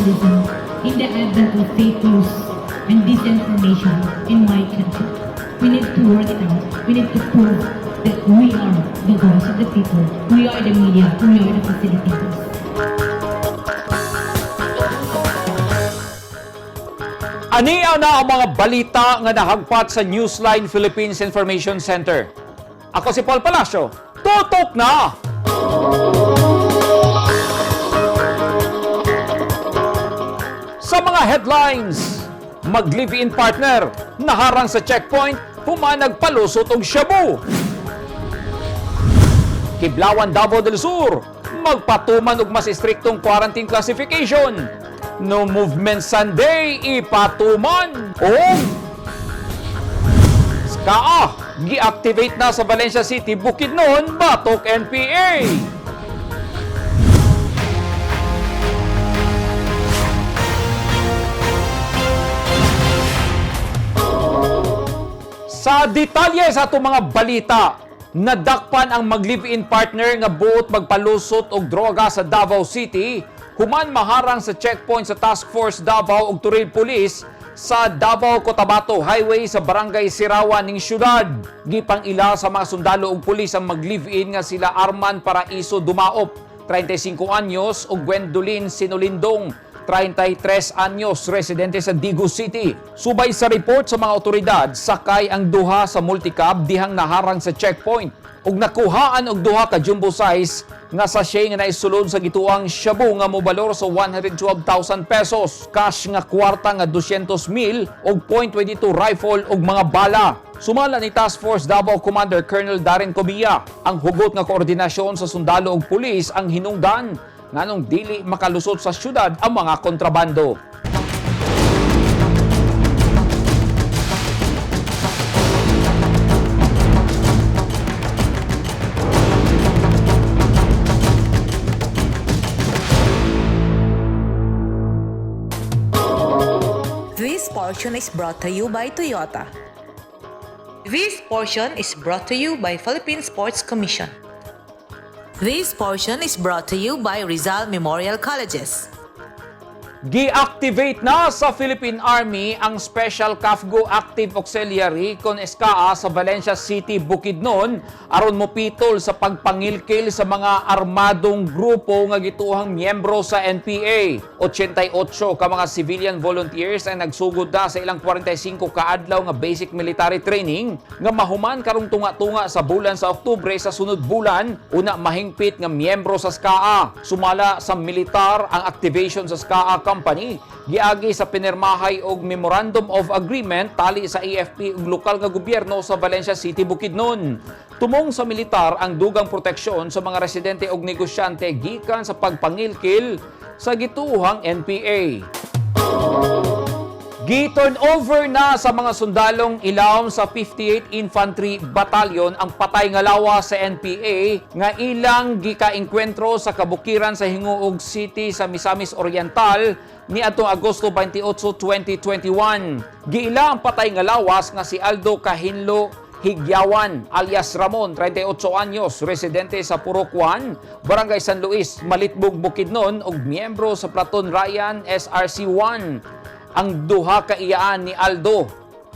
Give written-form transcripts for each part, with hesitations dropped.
journalism in the advent of fake news and disinformation in my country. We need to work it out. We need to prove that we are the voice of the people. We are the media. We are the facilitators. Aniya na ang mga balita nga nahagpat sa Newsline Philippines Information Center. Ako si Paul Palacio. Tutok na! Sa mga headlines, mag-live-in partner, naharang sa checkpoint, pumanag palusot og shabu. Kiblawan Davao del Sur, magpatuman og mas istriktong quarantine classification. No Movement Sunday, ipatuman. O SCAA, gi-activate na sa Valencia City, Bukidnon, batok NPA. Sa detalye sa itong mga balita, nadakpan ang mag-live-in partner nga buot magpalusot og droga sa Davao City, human maharang sa checkpoint sa Task Force Davao ug Turil Police sa Davao-Cotabato Highway sa Barangay Sirawan ning syudad. Gipang-ila sa mga sundalo ug pulis ang mag-live-in nga sila Arman Paraiso Dumaop, 35 anyos, ug Gwendolyn Sinulindong, 33 anyos, residente sa Digo City. Subay sa report sa mga otoridad, sakay ang duha sa multicab dihang naharang sa checkpoint ug nakuhaan og duha ka jumbo size nga sachet nga naisulod sa gituang shabu nga mobalor sa 112,000 pesos, cash nga kwarta nga 200,000 ug .22 rifle ug mga bala. Sumala ni Task Force Davao Commander Colonel Darren Comilla, ang hugot nga koordinasyon sa sundalo ug pulis ang hinungdan nganong dili makalusot sa syudad ang mga kontrabando. This portion is brought to you by Toyota. This portion is brought to you by Philippine Sports Commission. This portion is brought to you by Rizal Memorial Colleges. Gi-activate na sa Philippine Army ang Special CAFGO Active Auxiliary kon SCAA sa Valencia City, Bukidnon aron mopitol sa pagpangilkil sa mga armadong grupo nga gituhang miyembro sa NPA. 88 ka mga civilian volunteers ang nagsugod na sa ilang 45 kaadlaw nga basic military training nga mahuman karong tunga-tunga sa bulan sa Oktubre sa sunod bulan una mahingpit nga miyembro sa SCAA. Sumala sa militar ang activation sa SCAA Company, giagi sa pinirmahay og Memorandum of Agreement tali sa AFP ug lokal nga gobyerno sa Valencia City, Bukidnon. Tumong sa militar ang dugang proteksyon sa mga residente og negosyante gikan sa pagpangilkil sa gituhang NPA. Gi-turn over na sa mga sundalong ilawom sa 58th Infantry Battalion ang patay nga lawas sa NPA nga ilang gika-enkwentro sa kabukiran sa Hinguog City sa Misamis Oriental niadtong Agosto 28, 2021. Giila ang patay nga lawas nga si Aldo Cahinlo Higyawan alias Ramon, 38 anyos, residente sa Purok 1, Barangay San Luis, Malitbog, Bukidnon ug miyembro sa Platon Ryan SRC-1. Ang duha ka iyaan ni Aldo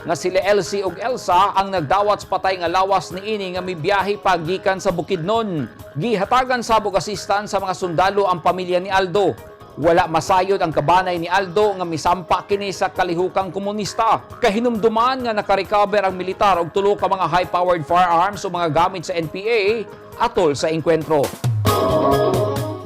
nga sila Elsie ug Elsa ang nagdawat sa patay nga lawas niini nga mibiyahe pagikan sa Bukidnon. Gihatagan sabog assistance sa mga sundalo ang pamilya ni Aldo. Wala masayod ang kabanay ni Aldo nga misampa kini sa kalihukang komunista. Kahinumduman nga nakarecover ang militar og tulo ka mga high-powered firearms o mga gamit sa NPA atol sa engkwentro.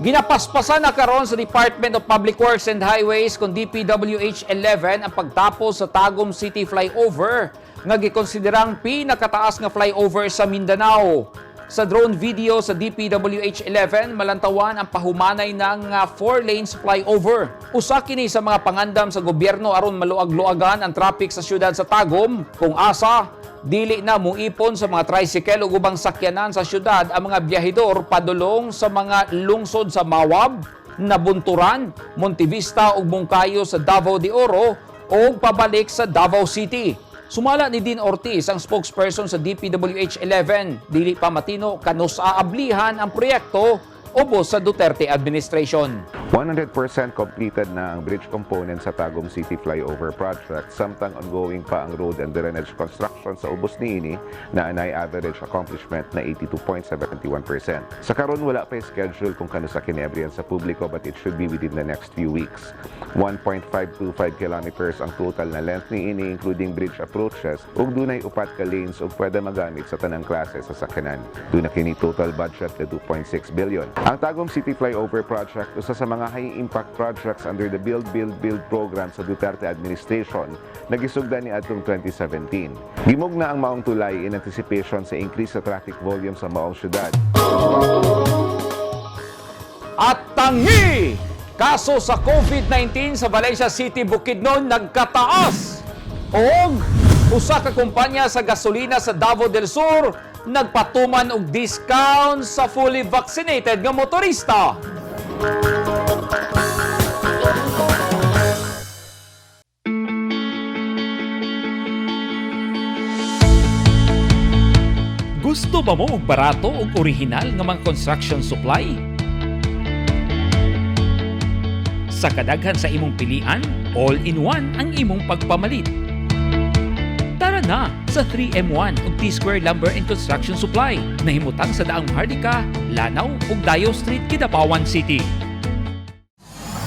Ginapaspasan na karon sa Department of Public Works and Highways kung DPWH-11 ang pagtapos sa Tagum City flyover nga gikonsiderang pinakataas nga flyover sa Mindanao. Sa drone video sa DPWH-11, malantawan ang pahumanay ng 4 lanes flyover. Usa kini sa mga pangandam sa gobyerno aron maluag-luagan ang traffic sa syudad sa Tagum kung asa dili na muipon sa mga tricycle ug ubang sakyanan sa syudad ang mga biyahedor padulong sa mga lungsod sa Mawab, Nabunturan, Montevista ug Bungkayo sa Davao de Oro o pabalik sa Davao City. Sumala ni Dean Ortiz, ang spokesperson sa DPWH-11, dili pa matino kanus aablihan ang proyekto ubos sa Duterte administration. 100% completed na ang bridge component sa Tagum City Flyover Project, samtang ongoing pa ang road and drainage construction sa ubos niini na anay average accomplishment na 82.71%. Sa karon wala pa schedule kung kano sa kinebriyan sa publiko, but it should be within the next few weeks. 1.525 kilometers ang total na length niini, including bridge approaches, ug dunay upat ka lanes ug pwede magamit sa tanang klase sa sakyanan. Duna kini total budget na 2.6 billion. Ang Tagum City Flyover Project usa sa mga high-impact projects under the Build program sa Duterte administration na gisugdan ni atong 2017. Gimog na ang maong tulay in anticipation sa increase sa traffic volume sa maong syudad. At tangi! Kaso sa COVID-19 sa Valencia City, Bukidnon nagkataas. Og usa ka kumpanya sa gasolina sa Davao del Sur nagpatuman og discount sa fully vaccinated nga motorista. Gusto ba mo og barato ug orihinal nga mga construction supply? Sa kadaghan sa imong pilian, all-in-one ang imong pagpamalit. Tara na sa 3M1 ug T-Square Lumber and Construction Supply. Nahimutang sa daang Mahardika, Lanao ug Dayo Street, Kidapawan City.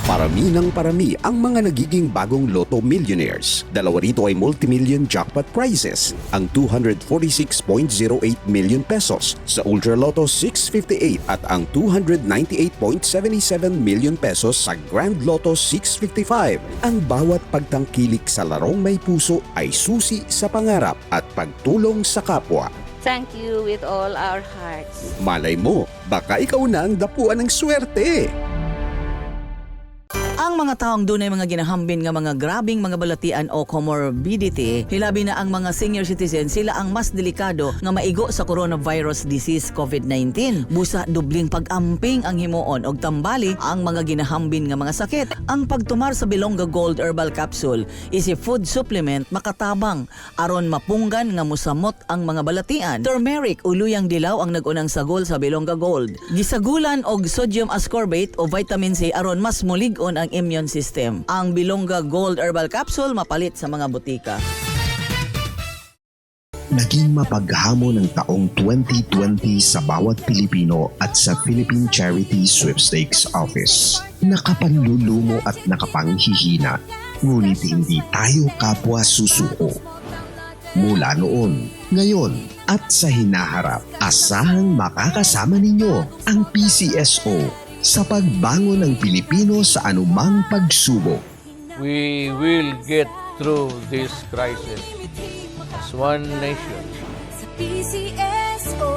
Parami ng parami ang mga nagiging bagong Lotto Millionaires. Dalawa rito ay multi-million jackpot prizes. Ang 246.08 million pesos sa Ultra Lotto 658 at ang 298.77 million pesos sa Grand Lotto 655. Ang bawat pagtangkilik sa larong may puso ay susi sa pangarap at pagtulong sa kapwa. Thank you with all our hearts. Malay mo, baka ikaw na ang dapuan ng swerte. Ang mga taong dunay mga ginahambin nga mga grabing mga balatian o comorbidity, hilabi na ang mga senior citizen, sila ang mas delikado nga maigo sa coronavirus disease COVID-19. Busa dubling pag-amping ang himuon og tambali ang mga ginahambin nga mga sakit. Ang pagtumar sa Bilonga Gold Herbal Capsule is a food supplement makatabang aron mapunggan nga musamot ang mga balatian. Turmeric uluyang dilaw ang nagunang sagol sa Bilonga Gold. Gisagulan og sodium ascorbate o vitamin C aron mas mulig-on ang immune system. Ang Bilonga Gold Herbal Capsule mapalit sa mga butika. Naging mapaghamon ng taong 2020 sa bawat Pilipino at sa Philippine Charity Sweepstakes Office. Nakapanlulumo at nakapanghihina, ngunit hindi tayo kapwa susuko. Mula noon, ngayon, at sa hinaharap, asahang makakasama ninyo ang PCSO sa pagbangon ng Pilipino sa anumang pagsubok. We will get through this crisis as one nation. Sa PCSO.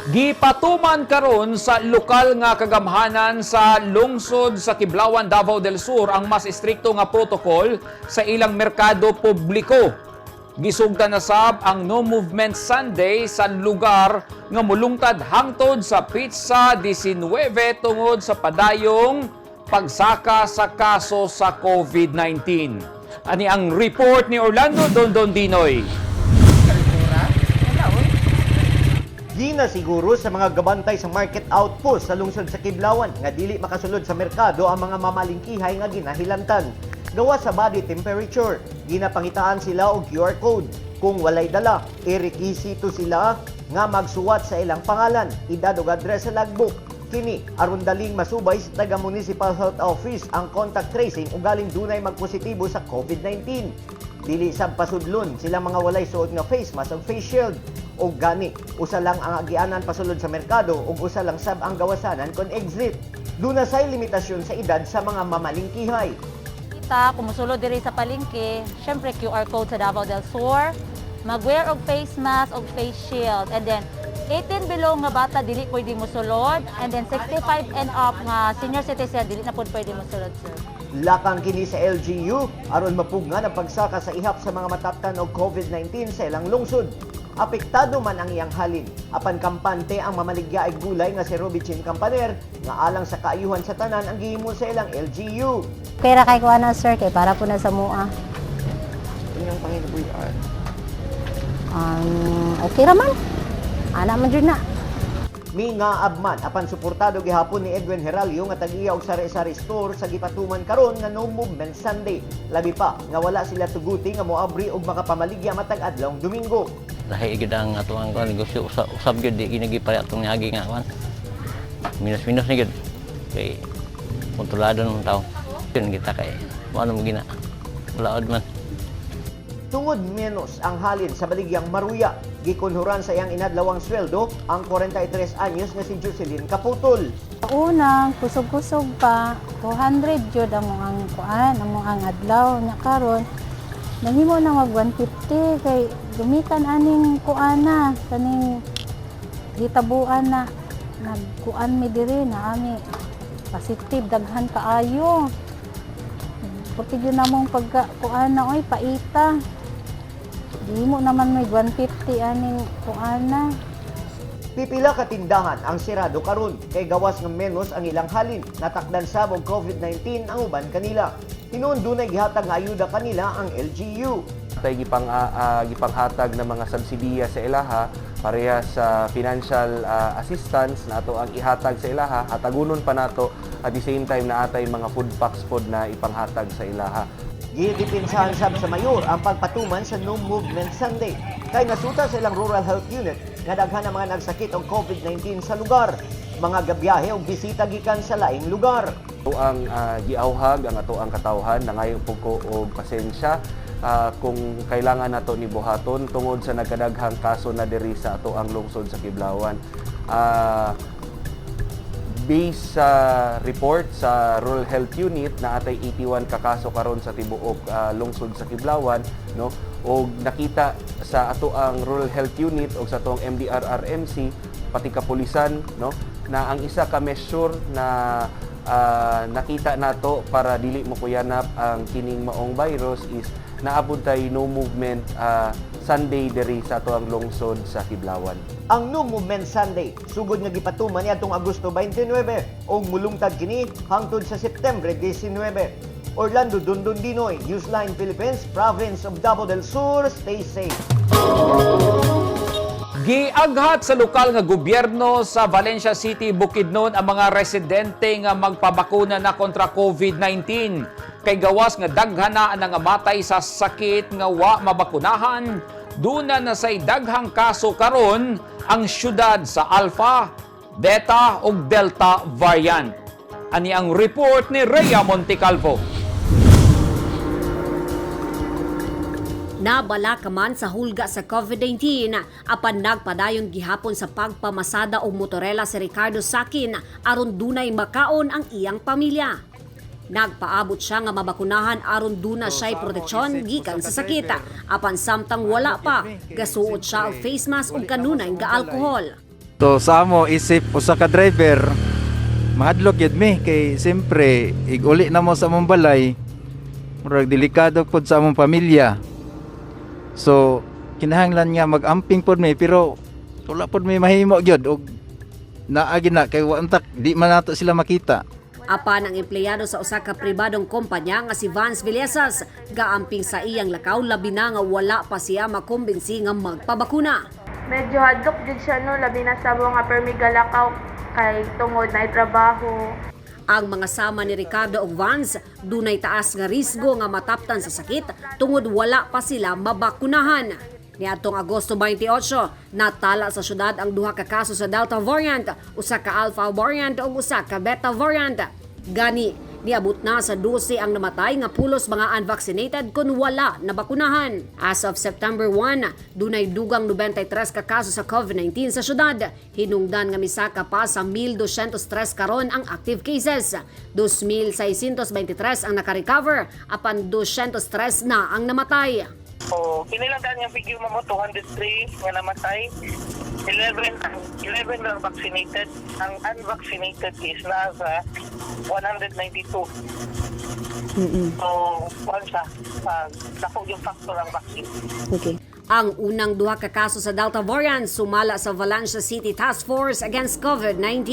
Gipatuman karon sa lokal nga kagamhanan sa lungsod sa Kiblawan, Davao del Sur ang mas istrikto nga protocol sa ilang merkado publiko. Gisugdan na sab ang No Movement Sunday sa lugar nga mulungtad hangtod sa Pizza 19 tungod sa padayong pagsaka sa kaso sa COVID-19. Ani ang report ni Orlando Dondon Dinoy. Gina siguro sa mga gabantay sa market outpost sa lungsod sa Kiblawan nga dili makasulod sa merkado ang mga mamalingkihay nga ginahilantan. Gawa sa body temperature, ginapangitaan sila og QR code. Kung walay dala, irekisito sila nga magsuwat sa ilang pangalan, edad ug address sa logbook. Kini aron daling masubay sa taga Municipal Health Office ang contact tracing ug galing dunay magpositibo sa COVID-19. Dili sab pasudlon silang mga walay suot nga face mask ug face shield. O gani, usa lang ang agianan pasulod sa merkado ug usa lang sab ang gawasanan kon exit. Duna say limitasyon sa edad sa mga mamalingkihay. Kita, kumusulod diri sa palengke, syempre QR code sa Davao del Sur, mag-wear og face mask og face shield, and then 18 below nga bata dili pwede mosulod, and then 65 and up nga senior citizen dili na pud pwede mosulod, sir. Lakang kini sa LGU aron mapugnan ang pagsaka sa ihap sa mga mataptan og COVID-19 sa ilang lungsod. Apektado man ang iyang halin. Apan kampante ang mamaligya ay gulay nga si Robichin Campaner nga alang sa kaayuhan sa tanan ang gihimo sa ilang LGU. Kaya kay ko ana sir kay para po na sa mua. Inyong panginabuyan. Okay raman. Ana man jud na. Mi nga abman apan suportado gihapon ni Edwin Heralio nga tag-iya og sari-sari store sa gipatuman karon nga No Movement Sunday. Labi pa nga wala sila tuguti nga moabri og makapamaligya matag adlawng Domingo. Dahil gid ang atong negosyo usab gyud di ginagi pare atong niagi nga kan. Minus-minus ni gyud. Kay kontrolado ng tao. Yun kita kay ano mo gina. Walaod man. Tungod menos ang halin sa baligyang Maruya, gikunhuran sa iyang inadlawang sweldo ang 43 anyos nga si Jocelyn Caputol. Una, kusog-kusog pa, 200 jud ang ang adlaw nya karon. Nahimo na mag 150 kay gumikan aning kuana kaning gitabuan na nagkuan mi diri na ami positive daghan kaayo. Porque yun namong pagkuan na oy paita. Di mo naman may 150 aning kuana. Pipila ka tindahan ang sirado karon kay gawas nga menos ang ilang halin natakdan sabog COVID-19 ang uban kanila. Hinuon dunay gihatag nga ayuda kanila ang LGU. Tay gipanghatag ng mga subsidiya sa ilaha pareha sa financial assistance na ato ang ihatag sa ilaha, hatagunon pa nato at the same time na atay mga food packs pod na ipanghatag sa ilaha. Gidipinsahan sab sa mayor ang pagpatuman sa No Movement Sunday kay nasuta sa ilang rural health unit nga daghan ang mga nagsakit og COVID-19 sa lugar. Mga gabiyahe og bisita gikan sa laing lugar. Ato ang giawhag ang ato ang katawhan nangayo po ko og pasensya kung kailangan nato ni buhaton tungod sa nagkadaghang kaso na diri sa ato ang lungsod sa Kiblawan. Based sa report sa Rural Health Unit na atay 81 ka kaso karon sa tibuok lungsod sa Kiblawan, no? Og nakita sa ato ang Rural Health Unit og sa atong MDRRMC pati kapulisan, no, na ang isa ka measure na nakita nato para dili mo kuyanap ang kining maong virus is naabot tay no movement Sunday diri sa ato ang lungsod sa Kiblawan. Ang No Movement Sunday sugod nga gipatuman niadtong Agosto 29 ug mulungtad kini hangtod sa September 19. Orlando Dondondinoy, Newsline Philippines, Province of Davao del Sur, stay safe. Giaghat sa lokal nga gobyerno sa Valencia City, Bukidnon ang mga residente nga magpabakuna na kontra COVID-19. Kay gawas nga daghan na ang nangamatay sa sakit nga wa mabakunahan, duna na say daghang kaso karon ang syudad sa Alpha, Beta ug Delta variant. Ani ang report ni Rhea Montecalvo. Nabala ka man sa hulga sa COVID-19 apan nagpadayon gihapon sa pagpamasada og motorela si Ricardo Sakin aron dunay makaon ang iyang pamilya. Nagpaabot siya nga mabakunahan aron duna siya'y proteksyon gikan sa sakit apan samtang wala pa gasuot siya og face mask ug kanunay nga alkohol. So sa amo isip usa ka driver mahadlok gyud mi kay siyempre iguli na mo sa among balay murag delikado pod sa among pamilya. So, kinahanglan nga mag-amping pod mi pero wala pod mi mahimo gyud og naagi na kay wantak di man nato sila makita. Apan ang empleyado sa usa ka pribadong kumpanya nga si Vance Villesas gaamping sa iyang lakaw labi na nga wala pa siya makumbinsi nga magpabakuna. Medyo hadlok jud siya no labi na sa mga permigalakaw kay tungod na trabaho. Ang mga sama ni Ricardo ug Vance dunay taas nga risgo nga mataptan sa sakit tungod wala pa sila mabakunahan. Niadtong Agosto 28, natala sa syudad ang duha ka kaso sa Delta variant, usa ka Alpha variant ug usa ka Beta variant. Gani, niabot na sa 12 ang namatay nga pulos mga unvaccinated kun wala nabakunahan. As of September 1, dunay dugang 93 ka kaso sa COVID-19 sa syudad. Hinungdan nga misaka pa sa 1,203 karon ang active cases. 2,623 ang naka-recover, apan 203 na ang namatay. So, kinilangan yung figure mo 203 nga namatay. 11 are vaccinated. Ang unvaccinated is nasa 192. Mm-mm. So, kuhan siya. Dako yung factor ang vaccine. Okay. Ang unang duha ka kaso sa Delta variant sumala sa Valencia City Task Force Against COVID-19.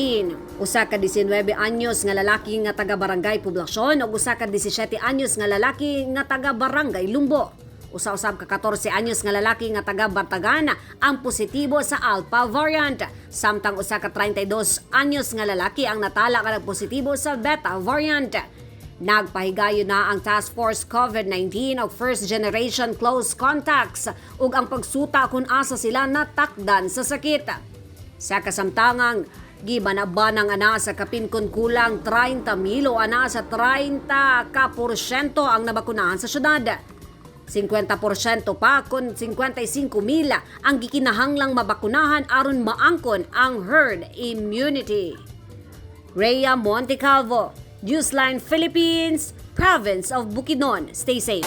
Usa ka 19 anyos nga lalaki nga taga-barangay Poblacion ug usa ka 17 anyos nga lalaki nga taga-barangay Lumbo. Usa-usab ka 14 anyos nga lalaki nga taga-Bartagan ang positibo sa Alpha variant. Samtang usa ka 32 anyos nga lalaki ang natala nga positibo sa Beta variant. Nagpahigayo na ang Task Force COVID-19 og first generation close contacts ug ang pagsuta kung asa sila natakdan sa sakit. Sa kasamtangang gibanabanang ana sa kapinkon kulang 30,000 ana sa 30% ang nabakunahan sa syudad. 50% pa kun 55,000 ang gikinahanglang mabakunahan aron maangkon ang herd immunity. Rhea Montecalvo, Newsline Philippines, Province of Bukidnon. Stay safe.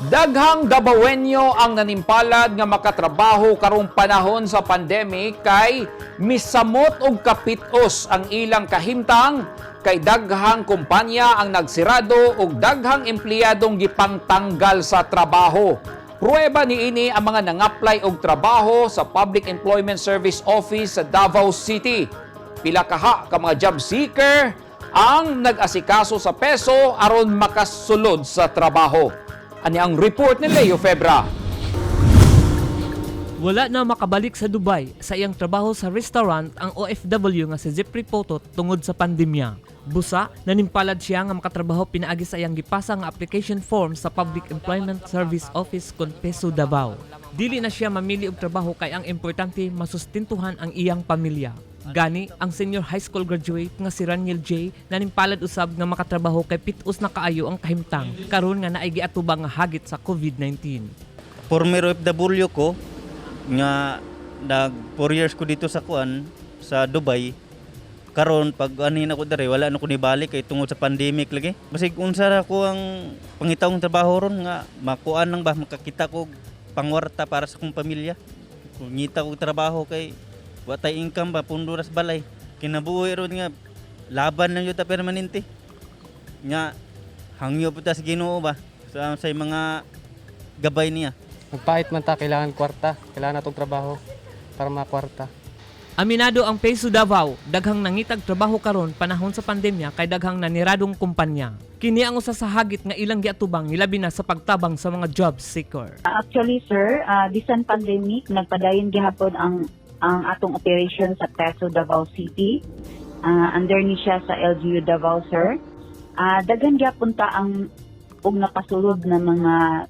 Daghang Dabawenyo ang nanimpalad nga makatrabaho karong panahon sa pandemic kay misamot og kapitos ang ilang kahimtang kay daghang kumpanya ang nagsirado ug daghang empleyadong gipangtanggal sa trabaho. Pruweba niini ang mga nang-apply og trabaho sa Public Employment Service Office sa Davao City. Pila kaha ka mga job seeker ang nag-asikaso sa peso aron makasulod sa trabaho. Ani ang report ni Leo Febra. Wala na makabalik sa Dubai sa iyang trabaho sa restaurant ang OFW nga si Zipri Potot tungod sa pandemya. Busa, nanimpalad siya nga makatrabaho pinaagi sa iyang gipasa nga application form sa Public Employment Service Office kon Peso Davao. Dili na siya mamili og trabaho kay ang importante masustintuhan ang iyang pamilya. Gani, ang senior high school graduate nga si Raniel J. nanimpalad usab nga makatrabaho kay pitus na kaayo ang kahimtang karon nga naay giatubang nga hagit sa COVID-19. Former OFW ko nga nag 4 years ko dito sa sa Dubai. Karon pag anin ako dere wala na ko ni balik kay tungod sa pandemic lagi. Basig unsa ra ko ang pangitawong trabaho ron nga makuan nang ba makakita ko pangwarta para sa kong pamilya. Ngita ko trabaho kay watay income ba punduras balay. Kinabuhi ron nga laban lang yuta permanente. Nga hangyo putas Ginoo ba sa mga gabay niya. Magpait man ta kailangan kwarta, kailangan natong trabaho para makwarta. Aminado ang Peso Davao, daghang nangitag trabaho karon panahon sa pandemya kay daghang naniradong kumpanya. Kini ang usa sa hagit nga ilang giatubang hilabi na sa pagtabang sa mga job seeker. Actually sir, bisan pandemic nagpadayon gihapon ang atong operation sa Peso Davao City. Under ni siya sa LGU Davao sir. Daghan gyapon ta ang og napasulod na mga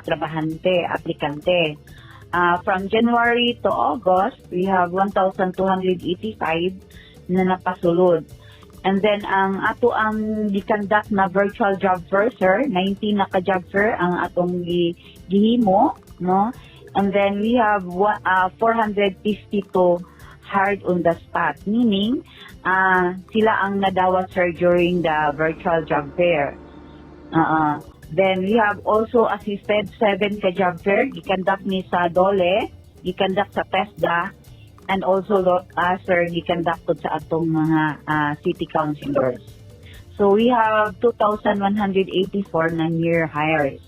trabahante, aplikante. From January to August, we have 1,285 na napasulod. And then, ang ato ang gikandak na virtual job fair, sir, 19 na ka-job fair ang atong gihimo, no? And then, we have 452 hired on the spot, meaning, sila ang nadawa, sir, during the virtual job fair. Then we have also assisted 7 ka-job fair, gikandak ni sa DOLE, gikandak sa PESDA, and also sir, gikandak sa atong mga city councilors. So we have 2,184 na year hires.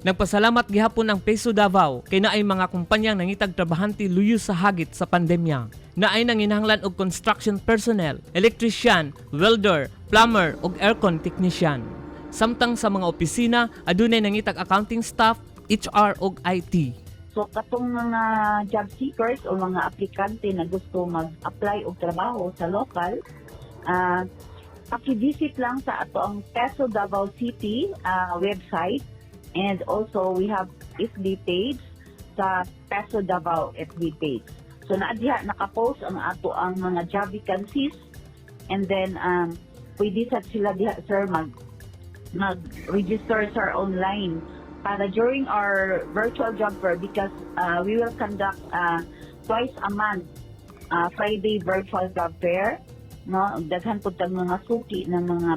Nagpasalamat gihapon ang Peso Davao kay naay mga kumpanyang nangitag trabahante luyo sa hagit sa pandemya. Naay nanginahanglan og construction personnel, electrician, welder, plumber ug aircon technician. Samtang sa mga opisina, adunay nangitag accounting staff, HR ug IT. So katong mga job seekers o mga aplikante na gusto mag-apply og trabaho sa local, paki-visit lang sa ato ang Peso Davao City website, and also we have FB page sa Peso Davao FB page. So naadya naka-post ang ato ang mga job vacancies, and then pwede sa sila diha sir mag-register sir online para during our virtual job fair, because we will conduct twice a month Friday virtual job fair, no? Daghan po tag mga suki ng mga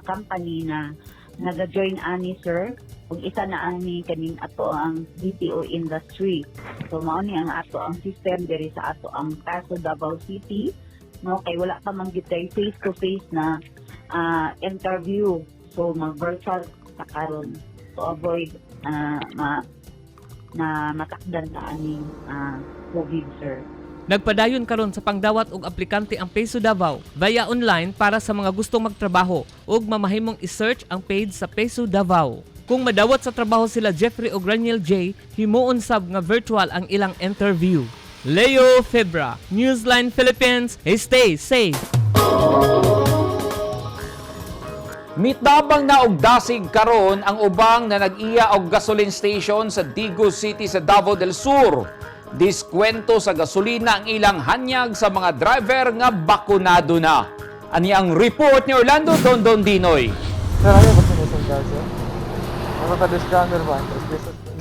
company na nag-join ani sir, ug isa na ani kaning ato ang BPO industry. So mao ni ang ato ang system diri sa ato ang Peso Davao City, no? Kay wala pa man gitay face to face na interview. So, mag-virtual sa karon to avoid matakdan na aning COVID, sir. Nagpadayon karon sa pangdawat og aplikante ang Peso Davao via online para sa mga gustong magtrabaho ug mamahimong i-search ang page sa Peso Davao. Kung madawat sa trabaho sila Jeffrey o Graniel J, himuon sab nga virtual ang ilang interview. Leo Febra, Newsline Philippines, stay safe. Mitabang na og dasig karon ang ubang na nag-iya og gasoline station sa Digo City sa Davao del Sur. Diskwento sa gasolina ang ilang hanyag sa mga driver nga bakunado na. Ani ang report ni Orlando Dondon Dinoy.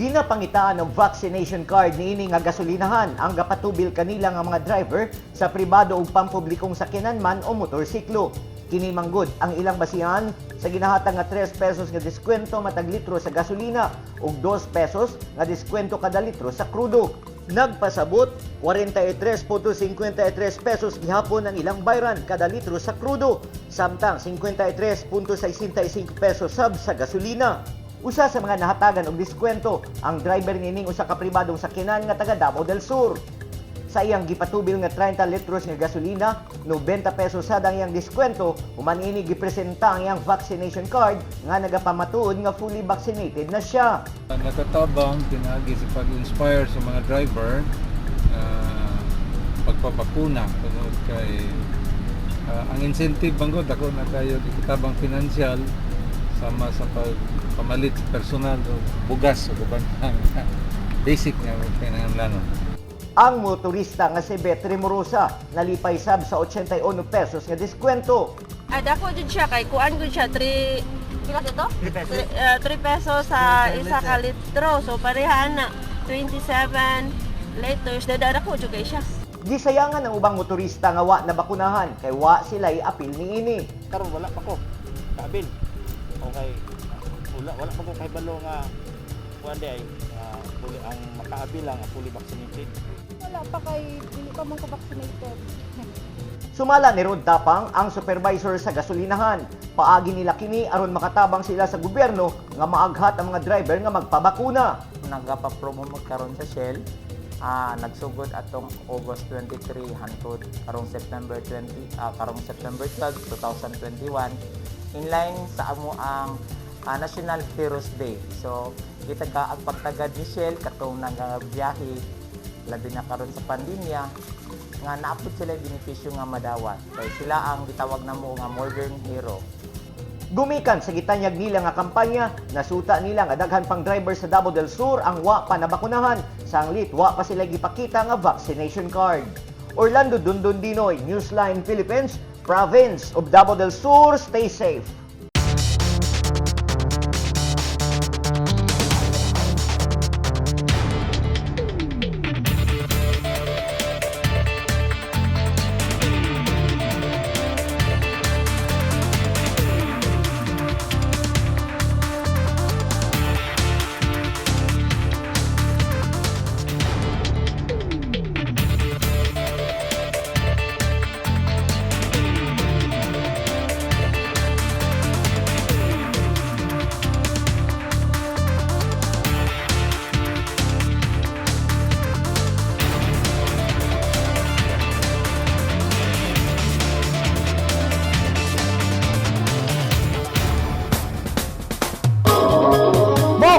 Ginapangitaan ng vaccination card niini nga gasolinahan ang gapatubil kanila nga mga driver sa pribado ug pampublikong sakyanan man o motorsiklo. Kini manggod ang ilang basihan sa ginahatag nga 3 pesos nga diskwento matag litro sa gasolina ug 2 pesos nga diskwento kada litro sa krudo. Nagpasabot 43.53 pesos gihapon ang ilang bayran kada litro sa krudo, samtang 53.65 pesos sab sa gasolina. Usa sa mga nahatagan og diskwento ang driver nining usa ka pribadong sakyanan nga taga Davao del Sur. Sa iyang gipatubil nga 30 litros nga gasolina, 90 pesos sad ang iyang diskwento, human ini gipresenta ang iyang vaccination card nga nagapamatuod nga fully vaccinated na siya. Natatabang pinagi sa pag-inspire sa mga driver pagpapakuna tungod kay ang incentive banggod ako na kayo ikitabang financial sama sa pagpamalit personal o bugas o kubantang basic nga pinangalanon. Ang motorista nga si Bet Remorosa nalipay sab sa 81 pesos nga diskwento. Dako jud siya kay kuan gud siya 3 pesos sa isa ka litro. So pareha na 27 liters dada ko jud kay siya. Gisayangan ng ubang motorista nga wa na bakunahan kay wa sila apil niini. Karon wala pa ko kaabil. Okay. Wala pa ko kay balo nga kuan day ang makaabil lang fully vaccinated. Wala pa kay dili pa man ko vaccinated. Sumala ni Rod Tapang ang supervisor sa gasolinahan. Paagi nila kini aron makatabang sila sa gobyerno nga maaghat ang mga driver nga magpabakuna. Nagapa-promo magkaroon sa Shell. Nagsugod atong August 23 hangtod karong September 12, 2021 in line sa amo ang National Heroes Day. So kita ka ang pagtagad ni Shell katong nagabiyahe labi na karon sa pandemya nga naapod sila benepisyo nga madawat kay sila ang gitawag namo nga modern hero. Gumikan sa gitanyag nila nga kampanya, nasuta nila nga daghan pang driver sa Davao del Sur ang wa pa nabakunahan, sanglit wa pa sila gipakita nga vaccination card. Orlando Dondon Dinoy, Newsline Philippines, Province of Davao del Sur, stay safe.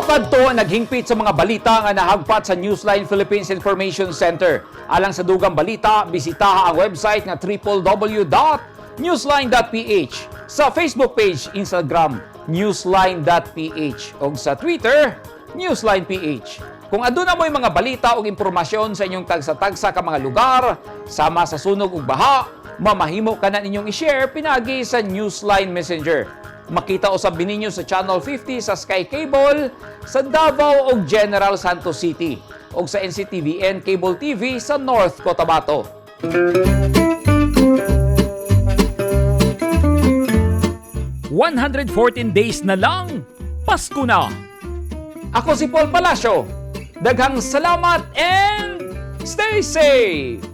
Kadto naghingpit sa mga balita nga nahagpat sa Newsline Philippines Information Center. Alang sa dugang balita, bisitaha ang website nga www.newsline.ph, sa Facebook page, Instagram, newsline.ph, o sa Twitter, newsline.ph. Kung aduna mo'y mga balita o impormasyon sa inyong tagsa-tagsa ka mga lugar, sama sa sunog ug baha, mamahimo ka na ninyong i-share pinagi sa Newsline Messenger. Makita usab ninyo sa Channel 50 sa Sky Cable sa Davao ug General Santos City ug sa NCTVN Cable TV sa North Cotabato. 114 days na lang, Pasko na! Ako si Paul Palacio. Daghang salamat and stay safe!